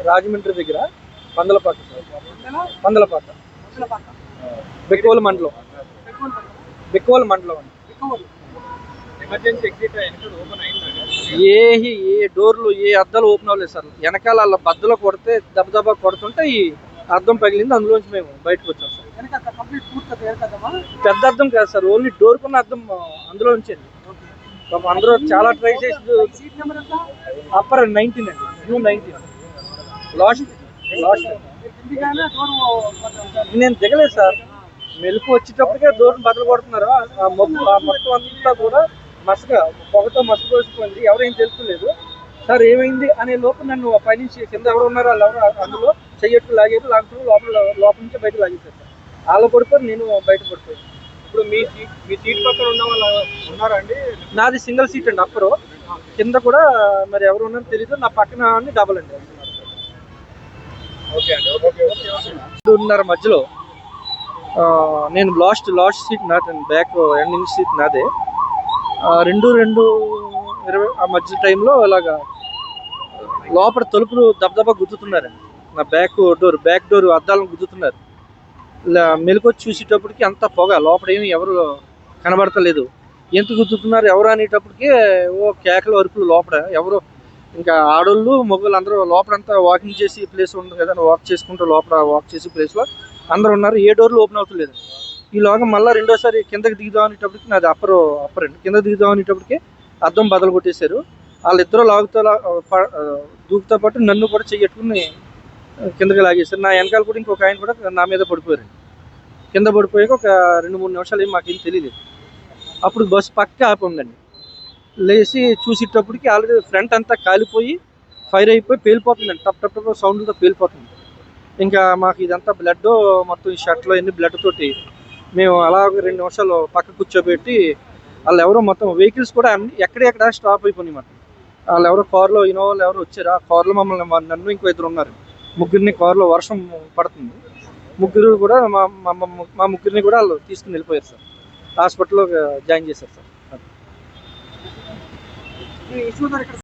రాజమండ్రి దగ్గర పందలపాక పందలపాక బెక్కోలు మండలం emergency exit open ఏ డోర్లు ఏ అద్దాలు ఓపెన్ అవ్వలేదు సార్. వెనకాల వాళ్ళ బద్దలో కొడితే దెబ్బ కొడుతుంటే ఈ అద్దం పగిలింది. అందులోంచి మేము బయటకు వచ్చాం సార్. పెద్ద అద్దం కాదు సార్, ఓన్లీ డోర్ కున్న అద్దం అందులో ఉంచండి. అందరూ చాలా ట్రై చేసి అప్పర్ 19 అండి, U19 లాస్ట్. నేను దిగలేదు సార్. మెలకు వచ్చేటప్పటికే డోర్ని బద్దలు కొడుతున్నారు. ఆ మొత్తం అంతా కూడా మసక పొగతో మసకపోయింది. ఎవరేం తెలుసుకోలేదు సార్. ఏమైంది అనే లోపు నన్ను పైనుంచి కింద ఎవరు ఉన్నారో వాళ్ళు ఎవరు అందులో చెయ్యట్టు లాగేది, లాగుతూ లోపల నుంచి బయట లాగేశారు సార్. వాళ్ళు పడిపోయి నేను బయట పడిపోయాను. ఇప్పుడు మీ సీట్ పక్కన ఉన్న వాళ్ళు ఉన్నారా అండి? నాది సింగిల్ సీట్ అండి. అప్పుడు కింద కూడా మరి ఎవరు ఉన్నారో తెలీదు. నా పక్కన డబల్ అండి. ఓకే అండి. 2:30 మధ్యలో నేను లాస్ట్ సీట్ నాదండి. బ్యాక్ ఎండింగ్ సీట్ నాదే. 2:20 ఆ మధ్య టైంలో ఇలాగా లోపల తలుపులు దబదబా గుద్దుతున్నారండి. నా బ్యాక్ డోర్ అద్దాలను గుద్దుతున్నారు. ఇలా మెలకొచ్చి చూసేటప్పటికి అంత పొగ, లోపల ఏమి ఎవరు కనబడతలేదు. ఎంత గుద్దుతున్నారు ఎవరు అనేటప్పటికి ఓ కేకలు అరుపులు లోపల. ఎవరు ఇంకా ఆడోళ్ళు మగవాళ్ళు అందరూ లోపలంతా వాకింగ్ చేసి ప్లేస్ ఉంది కదా, వాక్ చేసుకుంటూ లోపల వాక్ చేసే ప్లేస్లో అందరూ ఉన్నారు. ఏ డోర్లు ఓపెన్ అవుతలేదు. ఈలోగా మళ్ళీ రెండోసారి కిందకి దిగుదాం అనేటప్పటికి నాది అప్పర్ అండి. కింద దిగుదాం అనేటప్పటికి అద్దం బదలు కొట్టేశారు. వాళ్ళిద్దరూ దూకుతో పాటు నన్ను కూడా చెయ్యట్టుకుని కిందకి లాగేశారు. నా వెనకాల కూడా ఇంకొక ఆయన కూడా నా మీద పడిపోయారు. కింద పడిపోయాక ఒక 2-3 నిమిషాలు మాకేం తెలియలేదు. అప్పుడు బస్సు పక్క ఆపి ఉందండి. లేచి చూసేటప్పటికి ఆల్రెడీ ఫ్రంట్ అంతా కాలిపోయి ఫైర్ అయిపోయి పేలిపోతుందండి. టప్ సౌండ్తో పేలిపోతుంది. ఇంకా మాకు ఇదంతా బ్లడ్ మొత్తం ఈ షర్ట్లో ఎన్ని బ్లడ్ తోటి మేము అలా 2 నిమిషాలు పక్క కూర్చోబెట్టి వాళ్ళు ఎవరో మొత్తం వెహికల్స్ కూడా ఎక్కడెక్కడ స్టాప్ అయిపోయినాయి మాట. వాళ్ళు ఎవరో కారులో ఇన్నోవాళ్ళు ఎవరో వచ్చారు. ఆ కారులో నన్ను ఇంకో 2 ఉన్నారు. ముగ్గురిని కారులో వర్షం పడుతుంది. ముగ్గురు కూడా మా ముగ్గురిని కూడా వాళ్ళు తీసుకుని వెళ్ళిపోయారు సార్. హాస్పిటల్లో జాయిన్ చేశారు సార్.